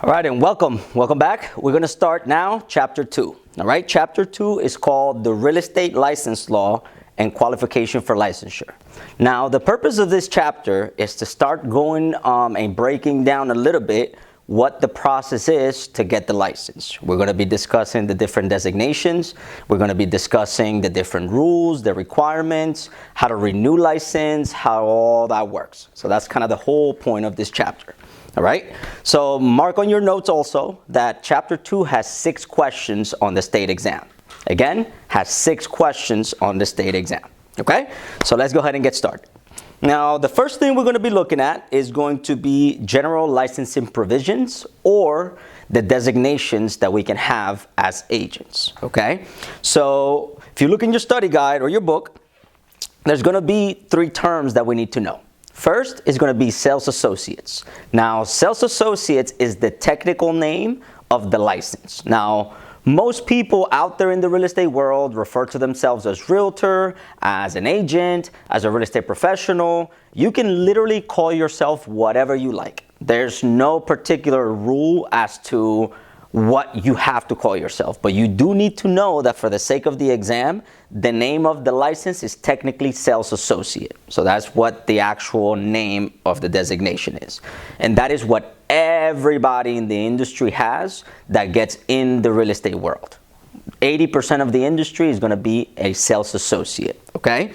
All right, and welcome back. We're going to start now chapter 2. All right, chapter 2 is called the Real Estate License Law and Qualification for Licensure. Now, the purpose of this chapter is to start going and breaking down a little bit what the process is to get the license. We're going to be discussing the different designations. We're going to be discussing the different rules, the requirements, how to renew license, how all that works. So that's kind of the whole point of this chapter. All right, so mark on your notes also that chapter 2 has 6 questions on the state exam. Again, has 6 questions on the state exam. Okay, so let's go ahead and get started. Now, the first thing we're going to be looking at is going to be general licensing provisions or the designations that we can have as agents. Okay, so if you look in your study guide or your book, there's going to be 3 terms that we need to know. First is going to be sales associates. Now, sales associates is the technical name of the license. Now, most people out there in the real estate world refer to themselves as realtor, as an agent, as a real estate professional. You can literally call yourself whatever you like. There's no particular rule as to what you have to call yourself, but you do need to know that for the sake of the exam, the name of the license is technically sales associate. So that's what the actual name of the designation is. And that is what everybody in the industry has that gets in the real estate world. 80% of the industry is going to be a sales associate, okay?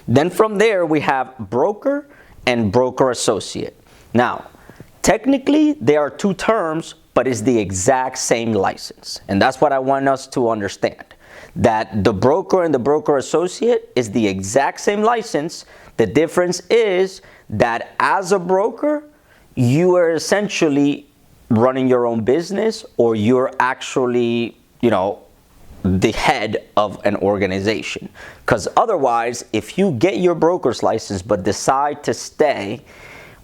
Then from there, we have broker and broker associate. Now, technically, there are 2 terms, but it's the exact same license. And that's what I want us to understand. That the broker and the broker associate is the exact same license. The difference is that as a broker, you are essentially running your own business, or you're actually, the head of an organization. Because otherwise, if you get your broker's license but decide to stay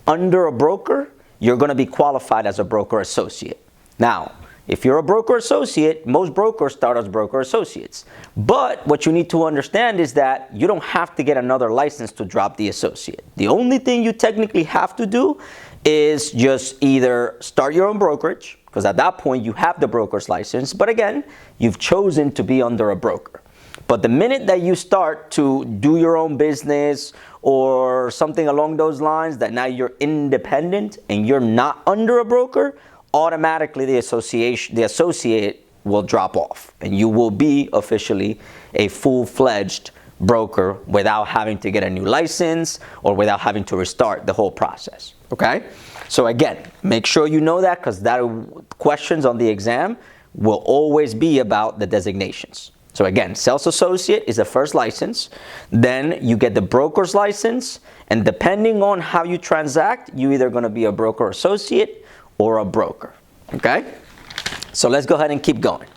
under a broker, you're going to be qualified as a broker associate. Now, if you're a broker associate, most brokers start as broker associates. But what you need to understand is that you don't have to get another license to drop the associate. The only thing you technically have to do is just either start your own brokerage, because at that point you have the broker's license, but again, you've chosen to be under a broker. But the minute that you start to do your own business or something along those lines, that now you're independent and you're not under a broker, automatically the associate will drop off and you will be officially a full-fledged broker without having to get a new license or without having to restart the whole process. Okay? So again, make sure you know that, because that questions on the exam will always be about the designations. So again, sales associate is the first license. Then you get the broker's license, and depending on how you transact, you're either going to be a broker associate or a broker. Okay? So let's go ahead and keep going.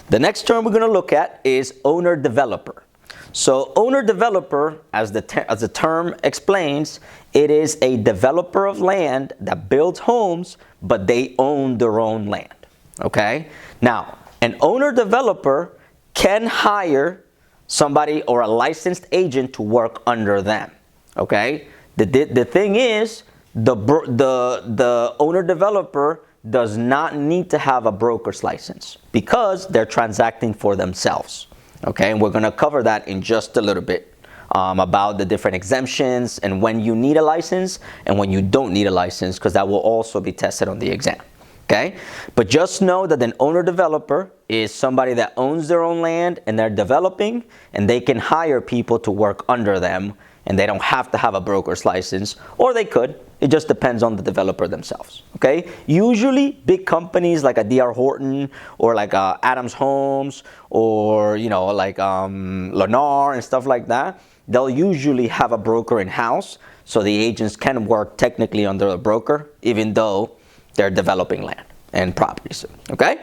The next term we're going to look at is owner-developer. So owner-developer, as the term explains, it is a developer of land that builds homes, but they own their own land. Okay? Now, an owner-developer can hire somebody or a licensed agent to work under them. Okay? The thing is, the owner-developer does not need to have a broker's license because they're transacting for themselves. Okay? And we're going to cover that in just a little bit about the different exemptions and when you need a license and when you don't need a license, because that will also be tested on the exam. Okay? But just know that an owner-developer is somebody that owns their own land and they're developing, and they can hire people to work under them, and they don't have to have a broker's license, or they could. It just depends on the developer themselves. Okay? Usually, big companies like a D.R. Horton or like Adams Homes or like Lennar and stuff like that, they'll usually have a broker in-house, so the agents can work technically under a broker, even though they're developing land and properties. Okay?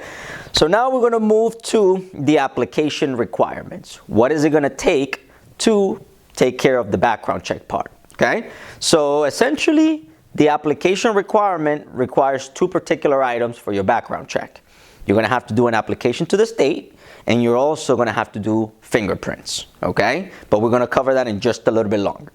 So now we're going to move to the application requirements. What is it going to take to take care of the background check part? Okay? So essentially, the application requirement requires 2 particular items for your background check. You're going to have to do an application to the state, and you're also going to have to do fingerprints. Okay? But we're going to cover that in just a little bit longer.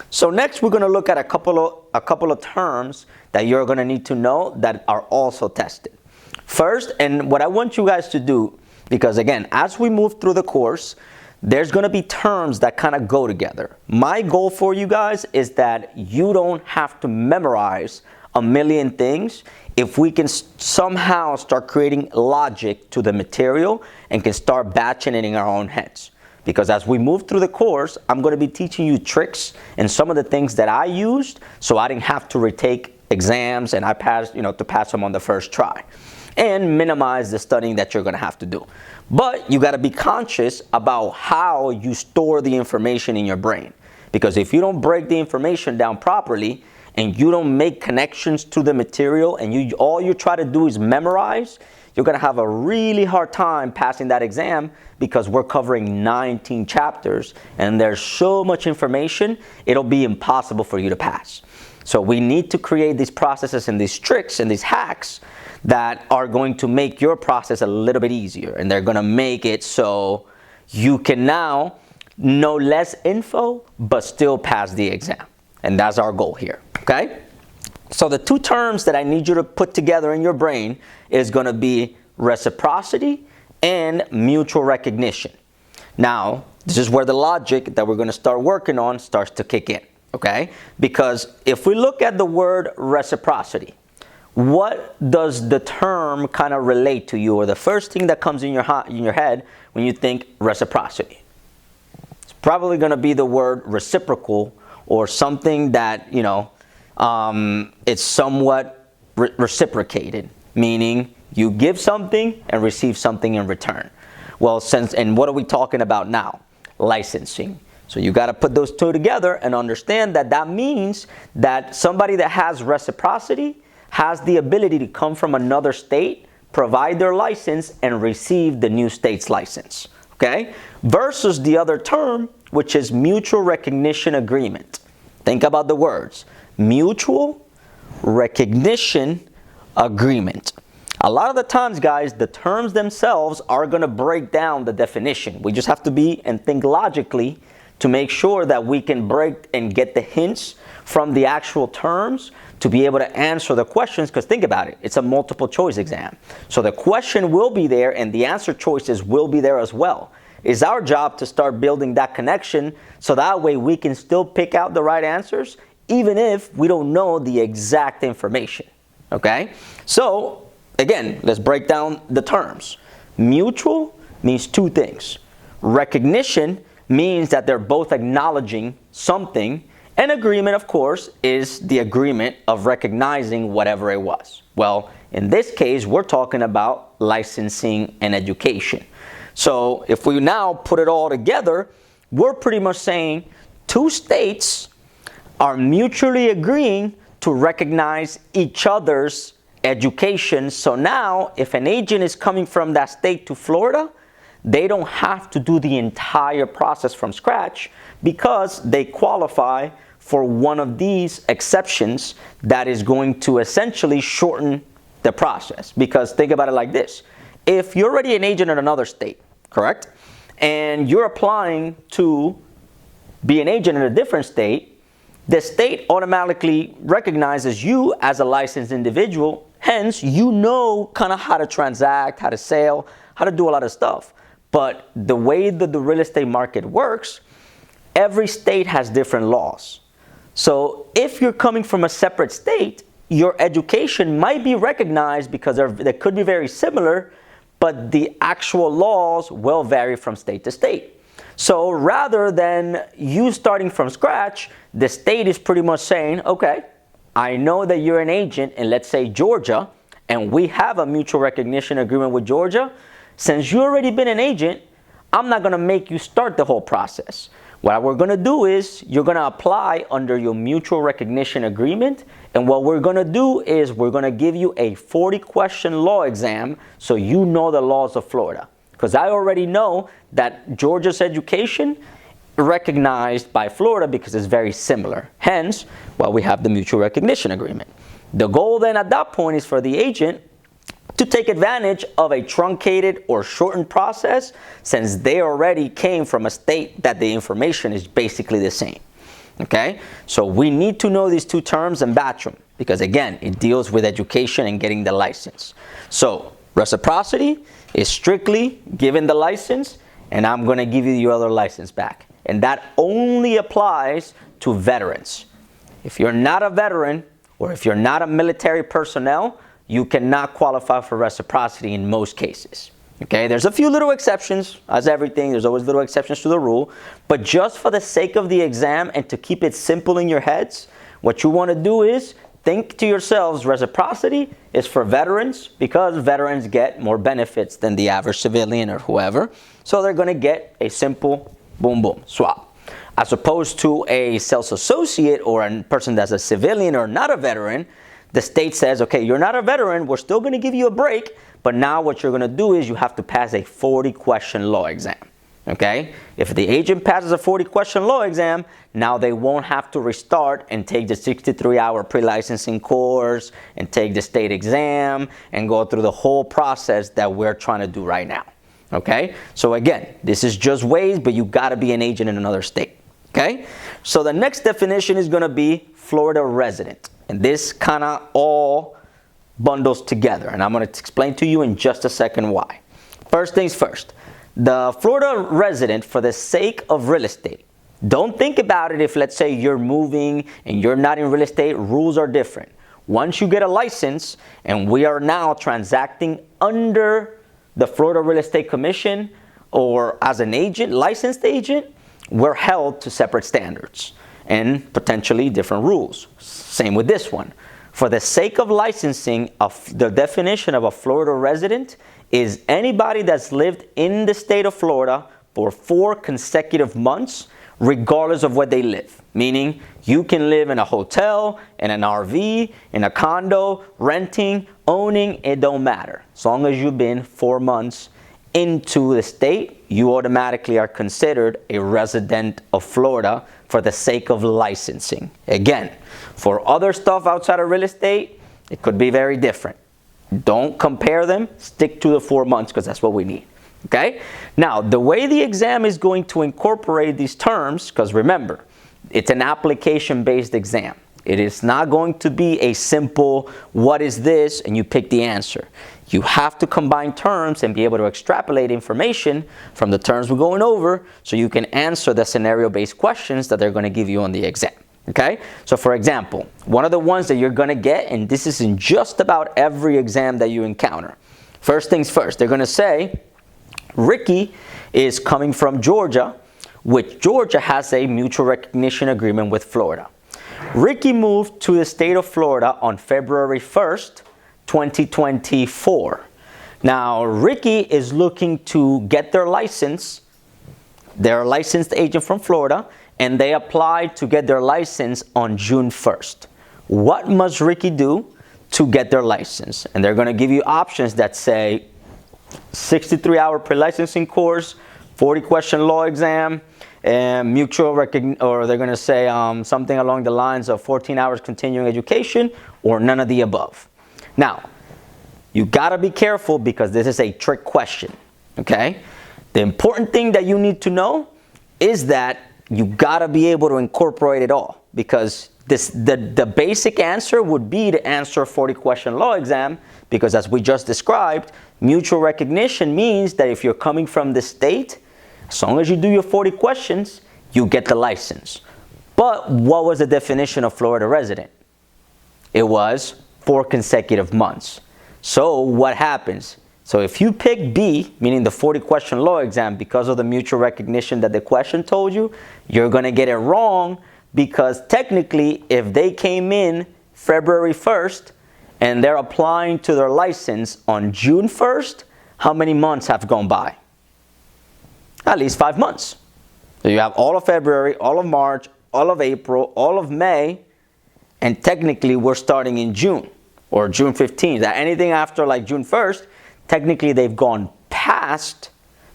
So next we're going to look at a couple of terms that you're going to need to know that are also tested. First, and what I want you guys to do, because again, as we move through the course, there's going to be terms that kind of go together. My goal for you guys is that you don't have to memorize a million things if we can somehow start creating logic to the material and can start batching it in our own heads. Because as we move through the course, I'm going to be teaching you tricks and some of the things that I used so I didn't have to retake exams and I passed, to pass them on the first try. And minimize the studying that you're going to have to do. But you got to be conscious about how you store the information in your brain. Because if you don't break the information down properly and you don't make connections to the material and all you try to do is memorize, you're going to have a really hard time passing that exam because we're covering 19 chapters and there's so much information, it'll be impossible for you to pass. So we need to create these processes and these tricks and these hacks that are going to make your process a little bit easier, and they're going to make it so you can now know less info but still pass the exam. And that's our goal here, okay? So the two terms that I need you to put together in your brain is going to be reciprocity and mutual recognition. Now, this is where the logic that we're going to start working on starts to kick in, okay? Because if we look at the word reciprocity, what does the term kind of relate to you, or the first thing that comes in your head when you think reciprocity? It's probably going to be the word reciprocal, or something that, it's somewhat reciprocated, meaning you give something and receive something in return. Well, and what are we talking about now? Licensing. So you got to put those two together and understand that that means that somebody that has reciprocity has the ability to come from another state, provide their license, and receive the new state's license, okay? Versus the other term, which is mutual recognition agreement. Think about the words. Mutual recognition agreement. A lot of the times, guys, the terms themselves are going to break down the definition. We just have to be and think logically to make sure that we can break and get the hints from the actual terms to be able to answer the questions, because think about it, it's a multiple choice exam. So the question will be there and the answer choices will be there as well. It's our job to start building that connection so that way we can still pick out the right answers even if we don't know the exact information, okay? So again, let's break down the terms. Mutual means two things. Recognition means that they're both acknowledging something. And agreement, of course, is the agreement of recognizing whatever it was. Well, in this case, we're talking about licensing and education. So if we now put it all together, we're pretty much saying two states are mutually agreeing to recognize each other's education. So now, if an agent is coming from that state to Florida, they don't have to do the entire process from scratch because they qualify for one of these exceptions that is going to essentially shorten the process. Because think about it like this. If you're already an agent in another state, correct? And you're applying to be an agent in a different state, the state automatically recognizes you as a licensed individual. Hence, you know kind of how to transact, how to sell, how to do a lot of stuff. But the way that the real estate market works, every state has different laws. So if you're coming from a separate state, your education might be recognized because they could be very similar, but the actual laws will vary from state to state. So rather than you starting from scratch, the state is pretty much saying, okay, I know that you're an agent in, let's say, Georgia, and we have a mutual recognition agreement with Georgia. Since you've already been an agent, I'm not going to make you start the whole process. What we're going to do is you're going to apply under your mutual recognition agreement. And what we're going to do is we're going to give you a 40-question law exam so you know the laws of Florida. Because I already know that Georgia's education recognized by Florida because it's very similar. Hence, well, we have the mutual recognition agreement. The goal then at that point is for the agent to take advantage of a truncated or shortened process since they already came from a state that the information is basically the same. Okay, so we need to know these two terms and batch them because, again, it deals with education and getting the license. So reciprocity is strictly given the license, and I'm going to give you your other license back. And that only applies to veterans. If you're not a veteran or if you're not a military personnel, you cannot qualify for reciprocity in most cases. Okay, there's a few little exceptions, as everything, there's always little exceptions to the rule, but just for the sake of the exam and to keep it simple in your heads, what you want to do is think to yourselves, reciprocity is for veterans because veterans get more benefits than the average civilian or whoever, so they're going to get a simple boom boom swap. As opposed to a sales associate or a person that's a civilian or not a veteran, the state says, okay, you're not a veteran, we're still going to give you a break, but now what you're going to do is you have to pass a 40-question law exam. Okay? If the agent passes a 40-question law exam, now they won't have to restart and take the 63-hour pre-licensing course and take the state exam and go through the whole process that we're trying to do right now. Okay? So again, this is just ways, but you got to be an agent in another state. Okay? So the next definition is going to be Florida resident. And this kind of all bundles together. And I'm going to explain to you in just a second why. First things first. The Florida resident, for the sake of real estate, don't think about it if, let's say, you're moving and you're not in real estate, rules are different. Once you get a license, and we are now transacting under the Florida Real Estate Commission or as an agent, licensed agent, we're held to separate standards and potentially different rules. Same with this one. For the sake of licensing, the definition of a Florida resident is anybody that's lived in the state of Florida for 4 consecutive months, regardless of where they live. Meaning, you can live in a hotel, in an RV, in a condo, renting, owning, it don't matter. As long as you've been 4 months into the state, you automatically are considered a resident of Florida for the sake of licensing. Again, for other stuff outside of real estate, it could be very different. Don't compare them. Stick to the 4 months because that's what we need. Okay? Now, the way the exam is going to incorporate these terms, because remember, it's an application-based exam. It is not going to be a simple, what is this, and you pick the answer. You have to combine terms and be able to extrapolate information from the terms we're going over so you can answer the scenario-based questions that they're going to give you on the exam. Okay? So for example, one of the ones that you're going to get, and this is in just about every exam that you encounter. First things first, they're going to say, Ricky is coming from Georgia, which Georgia has a mutual recognition agreement with Florida. Ricky moved to the state of Florida on February 1st, 2024. Now, Ricky is looking to get their license. They're a licensed agent from Florida, and they applied to get their license on June 1st. What must Ricky do to get their license? And they're going to give you options that say 63-hour pre-licensing course, 40-question law exam, and mutual recognition, or they're going to say something along the lines of 14 hours continuing education, or none of the above. Now, you got to be careful because this is a trick question, okay? The important thing that you need to know is that you got to be able to incorporate it all, because the basic answer would be to answer a 40-question law exam, because as we just described, mutual recognition means that if you're coming from the state, as long as you do your 40 questions, you get the license. But what was the definition of Florida resident? It was 4 consecutive months. So what happens? So if you pick B, meaning the 40-question law exam, because of the mutual recognition that the question told you, you're going to get it wrong, because technically, if they came in February 1st and they're applying to their license on June 1st, how many months have gone by? At least 5 months. So you have all of February, all of March, all of April, all of May, and technically we're starting in June or June 15th. Anything after like June 1st, technically they've gone past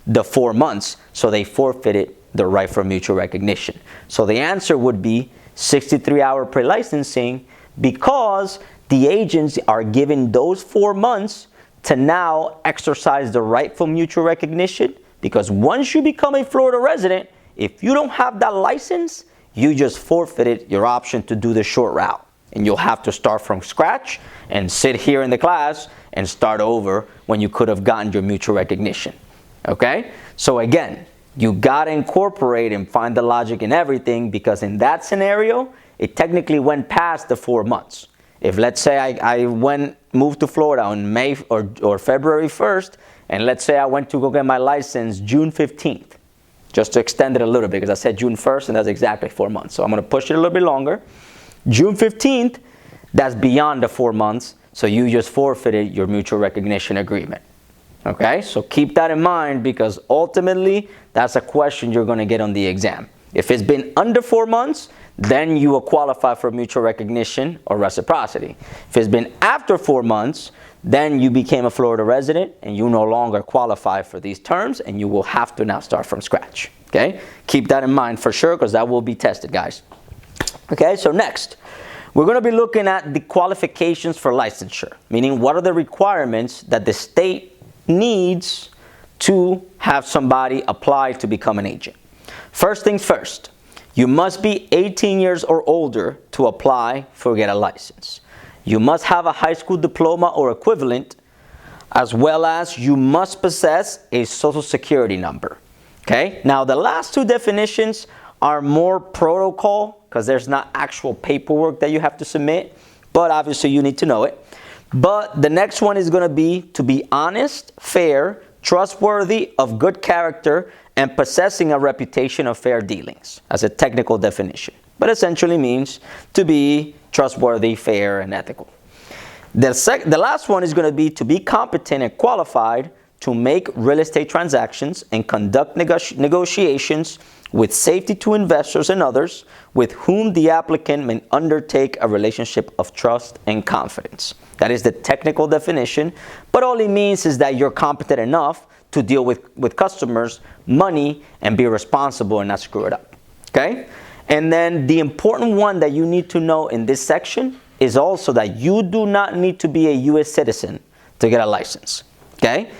the 4 months, so they forfeited the right for mutual recognition. So the answer would be 63-hour pre-licensing, because the agents are given those 4 months to now exercise the right for mutual recognition. Because once you become a Florida resident, if you don't have that license, you just forfeited your option to do the short route. And you'll have to start from scratch and sit here in the class and start over when you could have gotten your mutual recognition. Okay? So again, you gotta incorporate and find the logic in everything, because in that scenario, it technically went past the 4 months. If let's say I moved to Florida on May or February 1st, and let's say I went to go get my license June 15th, just to extend it a little bit, because I said June 1st and that's exactly 4 months. So I'm gonna push it a little bit longer. June 15th, that's beyond the 4 months, so you just forfeited your mutual recognition agreement. Okay, so keep that in mind, because ultimately that's a question you're going to get on the exam. If it's been under 4 months, then you will qualify for mutual recognition or reciprocity. If it's been after 4 months, then you became a Florida resident and you no longer qualify for these terms, and you will have to now start from scratch. Okay, keep that in mind for sure, because that will be tested, guys. Okay, so next, we're going to be looking at the qualifications for licensure, meaning what are the requirements that the state needs to have somebody apply to become an agent. First things first, you must be 18 years or older to apply for get a license. You must have a high school diploma or equivalent, as well as you must possess a social security number. Okay, now the last two definitions are more protocol, because there's not actual paperwork that you have to submit, but obviously you need to know it. But the next one is going to be honest, fair, trustworthy, of good character, and possessing a reputation of fair dealings, as a technical definition. But essentially means to be trustworthy, fair, and ethical. The last one is going to be to be competent and qualified to make real estate transactions and conduct negotiations with safety to investors and others with whom the applicant may undertake a relationship of trust and confidence. That is the technical definition, but all it means is that you're competent enough to deal with customers, money, and be responsible and not screw it up. Okay? And then the important one that you need to know in this section is also that you do not need to be a U.S. citizen to get a license. Okay?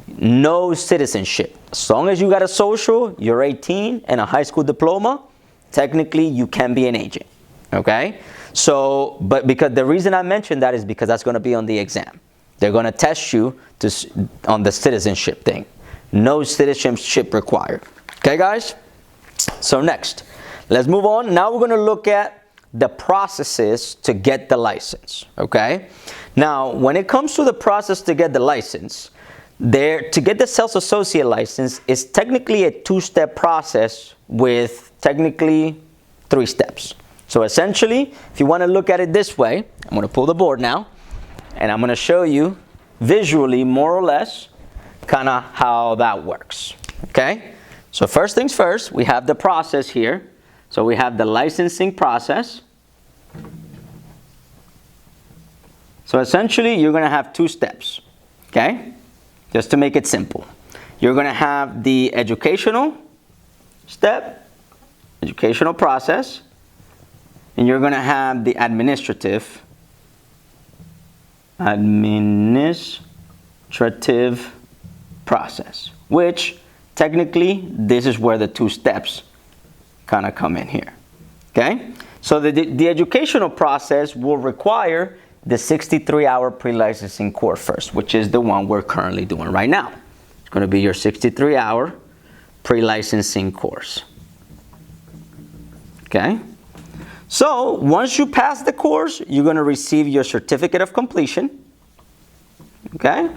No citizenship. As long as you got a social, you're 18, and a high school diploma, technically you can be an agent. Okay? So, but because the reason I mentioned that is because that's going to be on the exam. They're going to test you on the citizenship thing. No citizenship required. Okay, guys? So next, let's move on. Now we're going to look at the processes to get the license. Okay? Now, when it comes to the process to get the license, to get the sales associate license is technically a 2-step process with technically 3 steps. So essentially, if you want to look at it this way, I'm going to pull the board now, and I'm going to show you visually, more or less, kind of how that works. Okay? So first things first, we have the process here. So we have the licensing process. So essentially, you're going to have 2 steps. Okay? Just to make it simple. You're going to have the educational step, educational process, and you're going to have the administrative process, which technically this is where the 2 steps kind of come in here. Okay? So the educational process will require the 63-hour pre-licensing course first, which is the one we're currently doing right now. It's going to be your 63-hour pre-licensing course. Okay? So once you pass the course, you're going to receive your certificate of completion. Okay?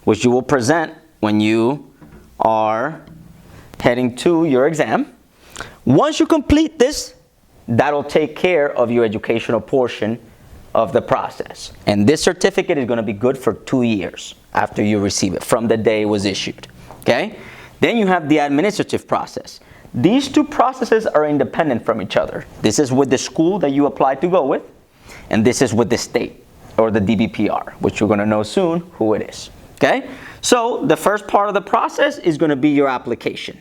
Which you will present when you are heading to your exam. Once you complete this, that'll take care of your educational portion of the process. And this certificate is going to be good for 2 years after you receive it, from the day it was issued. Okay? Then you have the administrative process. These 2 processes are independent from each other. This is with the school that you apply to go with, and this is with the state, or the DBPR, which you're going to know soon who it is. Okay? So the first part of the process is going to be your application.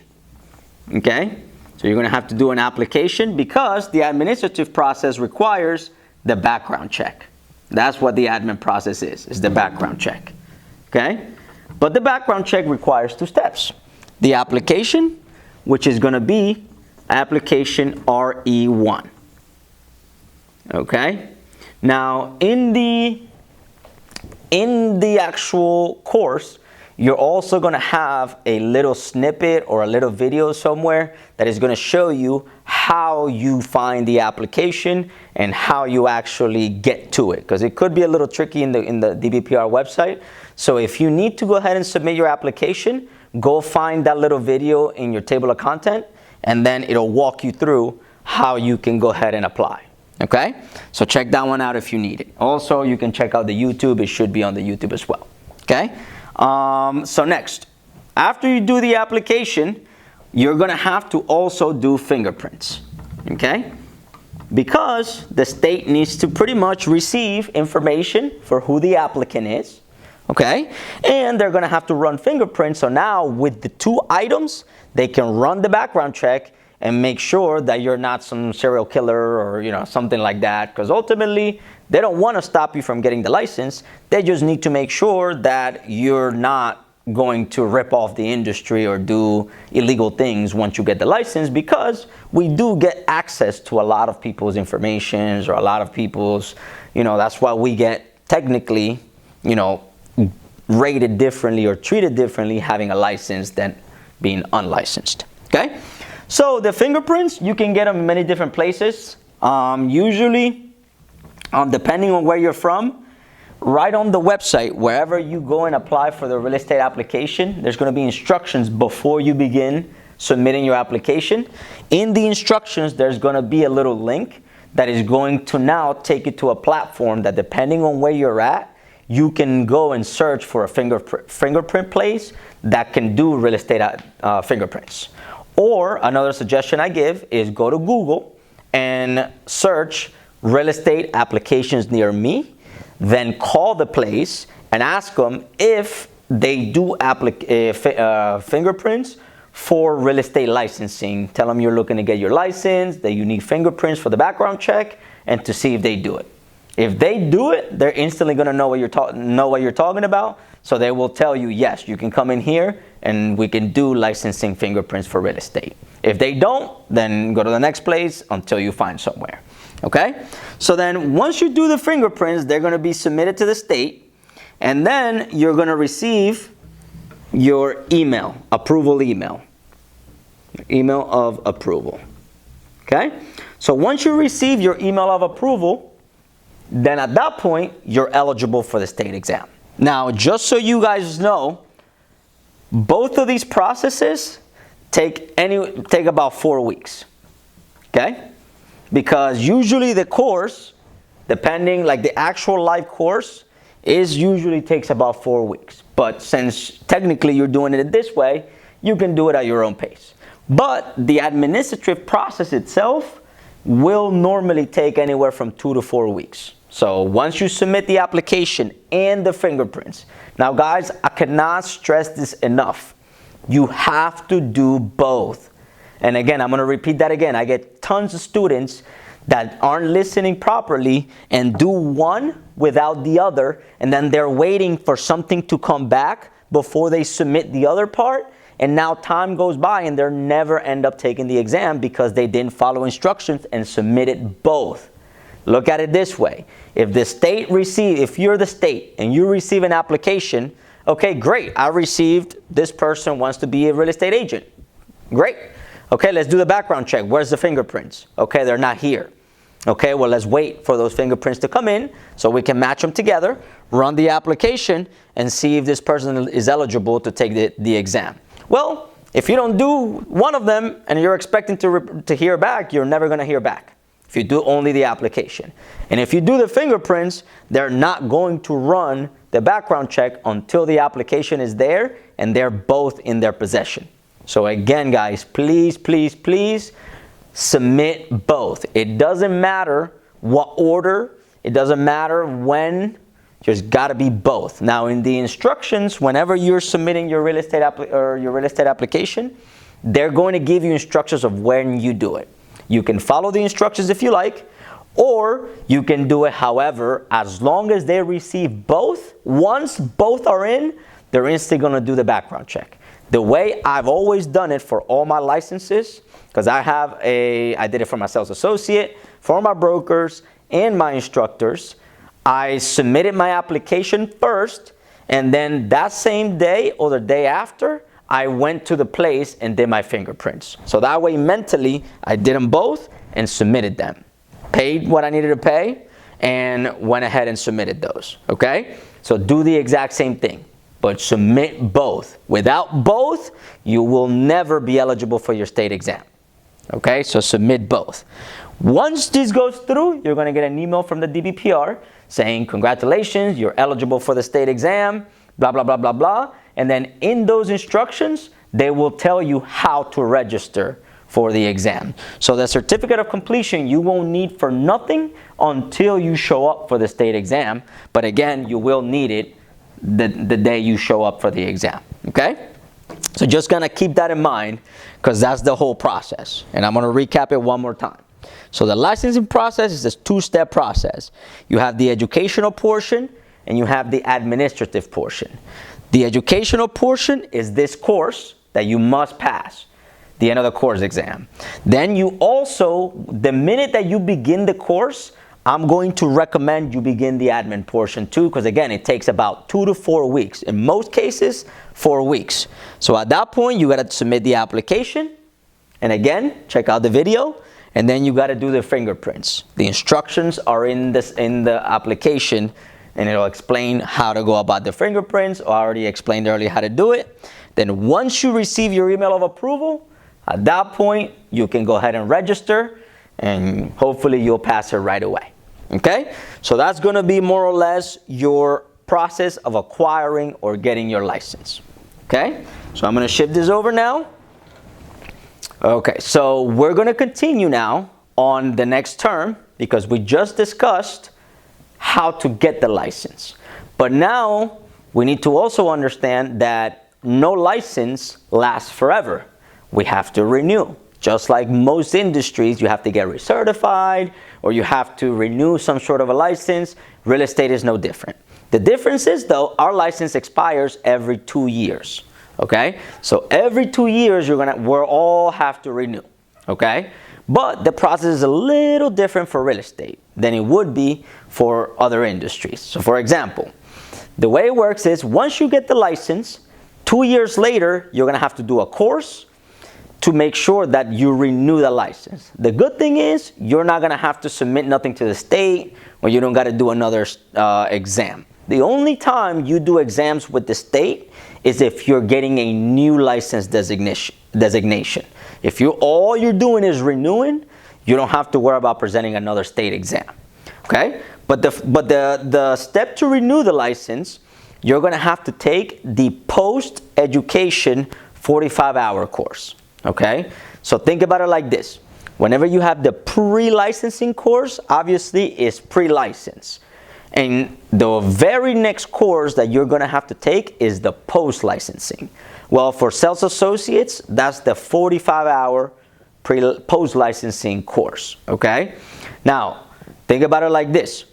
Okay? So you're going to have to do an application, because the administrative process requires the background check. That's what the admin process is the background check. Okay? But the background check requires 2 steps. The application, which is going to be application RE1. Okay? Now, in the actual course, you're also going to have a little snippet or a little video somewhere that is going to show you how you find the application and how you actually get to it, because it could be a little tricky in the DBPR website. So if you need to go ahead and submit your application, go find that little video in your table of content, and then it'll walk you through how you can go ahead and apply. Okay? So check that one out if you need it. Also, you can check out the YouTube. It should be on the YouTube as well. Okay? So next, after you do the application, you're going to have to also do fingerprints. Okay? Because the state needs to pretty much receive information for who the applicant is. Okay? And they're going to have to run fingerprints. So now with the 2 items, they can run the background check and make sure that you're not some serial killer or something like that. Because ultimately, they don't want to stop you from getting the license. They just need to make sure that you're not going to rip off the industry or do illegal things once you get the license, because we do get access to a lot of people's information or a lot of people's, that's why we get technically, rated differently or treated differently having a license than being unlicensed. Okay? So the fingerprints, you can get them in many different places. Usually, depending on where you're from, right on the website, wherever you go and apply for the real estate application, there's going to be instructions before you begin submitting your application. In the instructions, there's going to be a little link that is going to now take you to a platform that, depending on where you're at, you can go and search for a fingerprint place that can do real estate fingerprints. Or another suggestion I give is go to Google and search real estate applications near me, then call the place and ask them if they do fingerprints for real estate licensing. Tell them you're looking to get your license, that you need fingerprints for the background check, and to see if they do it. If they do it, they're instantly going to know what you're talking about. So they will tell you, yes, you can come in here and we can do licensing fingerprints for real estate. If they don't, then go to the next place until you find somewhere. Okay? So then once you do the fingerprints, they're going to be submitted to the state, and then you're going to receive your email, approval email of approval. Okay? So once you receive your email of approval, then at that point, you're eligible for the state exam. Now, just so you guys know, both of these processes take about 4 weeks. Okay? Because usually the course, depending, like the actual live course, usually takes about 4 weeks. But since technically you're doing it this way, you can do it at your own pace. But the administrative process itself will normally take anywhere from 2 to 4 weeks. So once you submit the application and the fingerprints, now guys, I cannot stress this enough. You have to do both. And again, I'm going to repeat that again. I get tons of students that aren't listening properly and do one without the other, and then they're waiting for something to come back before they submit the other part. And now time goes by and they never end up taking the exam because they didn't follow instructions and submitted both. Look at it this way. If you're the state and you receive an application, okay, great. I received, this person wants to be a real estate agent. Great. Okay, let's do the background check. Where's the fingerprints? Okay, they're not here. Okay, well, let's wait for those fingerprints to come in so we can match them together, run the application, and see if this person is eligible to take the exam. Well, if you don't do one of them and you're expecting to hear back, you're never going to hear back if you do only the application. And if you do the fingerprints, they're not going to run the background check until the application is there and they're both in their possession. So again, guys, please, please, please submit both. It doesn't matter what order, it doesn't matter when, just got to be both. Now, in the instructions, whenever you're submitting your real estate application, they're going to give you instructions of when you do it. You can follow the instructions if you like, or you can do it however, as long as they receive both. Once both are in, they're instantly going to do the background check. the way I've always done it for all my licenses, because I did it for my sales associate, for my brokers, and my instructors. I submitted my application first, and then that same day or the day after, I went to the place and did my fingerprints. So that way, mentally, I did them both and submitted them. Paid what I needed to pay and went ahead and submitted those, okay? So do the exact same thing, but submit both. Without both, you will never be eligible for your state exam, okay? So submit both. Once this goes through, you're gonna get an email from the DBPR saying, congratulations, you're eligible for the state exam, blah, blah, blah, blah, blah. And then in those instructions, they will tell you how to register for the exam. So the certificate of completion you won't need for nothing until you show up for the state exam. But again, you will need it the day you show up for the exam, okay? So just gonna keep that in mind, because that's the whole process. And I'm gonna recap it one more time. So the licensing process is this two-step process. You have the educational portion and you have the administrative portion. The educational portion is this course that you must pass, the end of the course exam. Then you also, the minute that you begin the course, I'm going to recommend you begin the admin portion too, because again, it takes about 2 to 4 weeks. In most cases, 4 weeks. So at that point, you gotta submit the application. And again, check out the video. And then you gotta do the fingerprints. The instructions are in the application, and it'll explain how to go about the fingerprints. I already explained earlier how to do it. Then once you receive your email of approval, at that point, you can go ahead and register, and hopefully you'll pass it right away, okay? So that's gonna be more or less your process of acquiring or getting your license, okay? So I'm gonna shift this over now. Okay, so we're gonna continue now on the next term, because we just discussed how to get the license. But now we need to also understand that no license lasts forever. We have to renew. Just like most industries, you have to get recertified or you have to renew some sort of a license. Real estate is no different. The difference is though, our license expires every 2 years. Okay, so every 2 years we'll all have to renew. Okay, but the process is a little different for real estate than it would be for other industries. So for example, the way it works is once you get the license, 2 years later, you're gonna have to do a course to make sure that you renew the license. The good thing is you're not gonna have to submit nothing to the state, or you don't gotta do another exam. The only time you do exams with the state is if you're getting a new license designation. If all you're doing is renewing, you don't have to worry about presenting another state exam. Okay? But the step to renew the license, you're gonna have to take the post-education 45-hour course. Okay? So think about it like this. Whenever you have the pre-licensing course, obviously it's pre-license. And the very next course that you're gonna have to take is the post-licensing. Well, for sales associates, that's the 45-hour post-licensing course, okay? Now, think about it like this.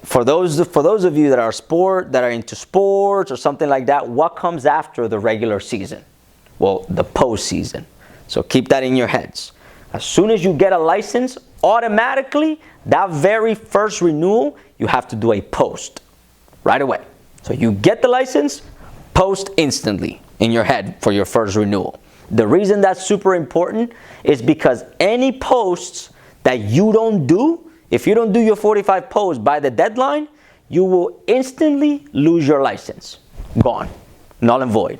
For those of you that are into sports or something like that, what comes after the regular season? Well, the postseason. So keep that in your heads. As soon as you get a license, automatically, that very first renewal, you have to do a post right away. So you get the license, post instantly in your head for your first renewal. The reason that's super important is because any posts that you don't do, if you don't do your 45 posts by the deadline, you will instantly lose your license. Gone. Null and void.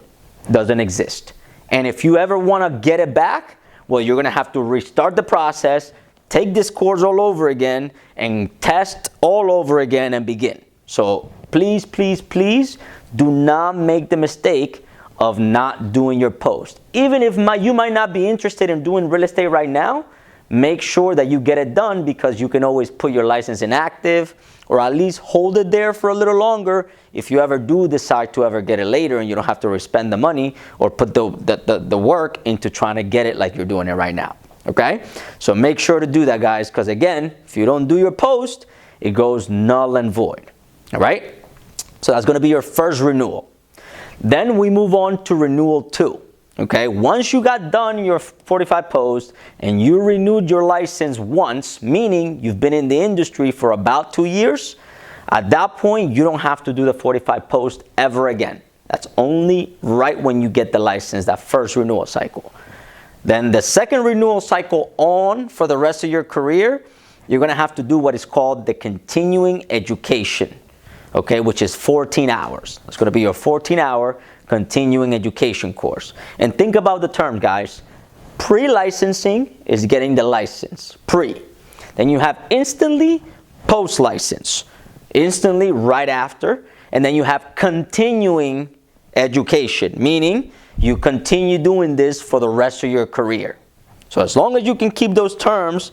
Doesn't exist. And if you ever want to get it back, well, you're going to have to restart the process, take this course all over again, and test all over again and begin. So please, please, please do not make the mistake of not doing your post. Even if you might not be interested in doing real estate right now, make sure that you get it done, because you can always put your license inactive or at least hold it there for a little longer if you ever do decide to ever get it later and you don't have to spend the money or put the work into trying to get it like you're doing it right now. Okay? So make sure to do that, guys, because again, if you don't do your post, it goes null and void. All right? So that's going to be your first renewal. Then we move on to renewal 2. Okay, once you got done your 45 post and you renewed your license once, meaning you've been in the industry for about 2 years, at that point you don't have to do the 45 post ever again. That's only right when you get the license, that first renewal cycle. Then the second renewal cycle on for the rest of your career, you're going to have to do what is called the continuing education, okay, which is 14 hours. It's going to be your 14-hour continuing education course. And think about the term, guys. Pre-licensing is getting the license, pre. Then you have instantly post-license, instantly right after. And then you have continuing education, meaning you continue doing this for the rest of your career. So as long as you can keep those terms,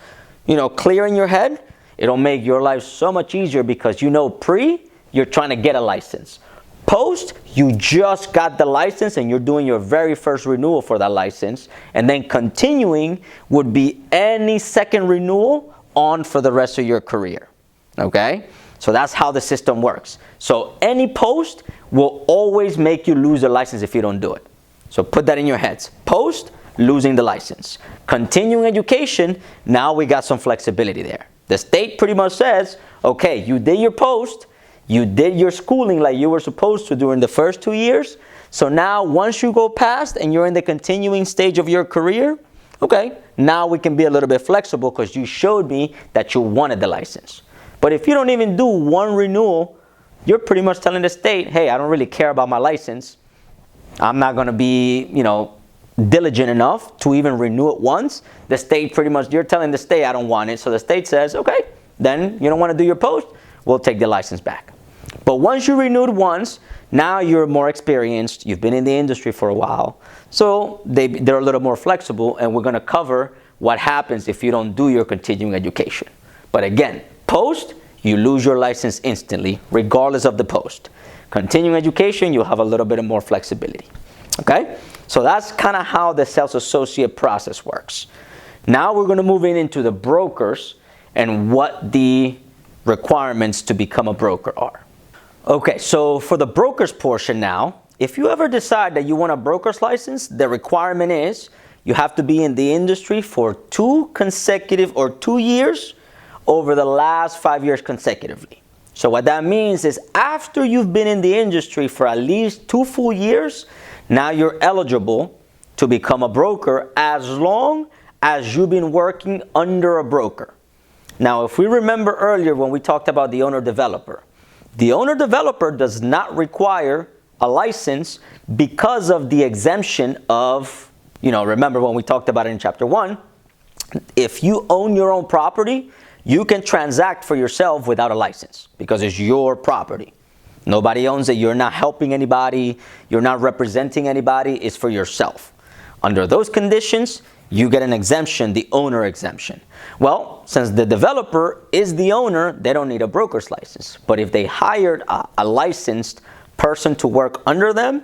clear in your head, it'll make your life so much easier, because pre, you're trying to get a license. Post, you just got the license and you're doing your very first renewal for that license. And then continuing would be any second renewal on for the rest of your career. Okay? So that's how the system works. So any post will always make you lose the license if you don't do it. So put that in your heads. Post, losing the license. Continuing education, now we got some flexibility there. The state pretty much says, okay, you did your post, you did your schooling like you were supposed to during the first 2 years. So now once you go past and you're in the continuing stage of your career, okay, now we can be a little bit flexible because you showed me that you wanted the license. But if you don't even do one renewal, you're pretty much telling the state, hey, I don't really care about my license. I'm not going to be, diligent enough to even renew it once. The state pretty much, you're telling the state, I don't want it. So the state says, okay, then you don't want to do your post, we'll take the license back. But once you renewed once, now you're more experienced, you've been in the industry for a while, so they're a little more flexible, and we're going to cover what happens if you don't do your continuing education. But again, post, you lose your license instantly, regardless of the post. Continuing education, you'll have a little bit more flexibility. Okay? So that's kind of how the sales associate process works. Now we're going to move into the brokers and what the requirements to become a broker are. Okay, so for the brokers portion now, if you ever decide that you want a broker's license, the requirement is you have to be in the industry for 2 years over the last 5 years consecutively. So what that means is after you've been in the industry for at least 2 full years, now you're eligible to become a broker as long as you've been working under a broker. Now, if we remember earlier when we talked about the owner-developer, the owner-developer does not require a license because of the exemption of, remember when we talked about it in chapter 1, if you own your own property, you can transact for yourself without a license because it's your property. Nobody owns it. You're not helping anybody. You're not representing anybody. It's for yourself. Under those conditions, you get an exemption, the owner exemption. Well, since the developer is the owner, they don't need a broker's license. But if they hired a licensed person to work under them,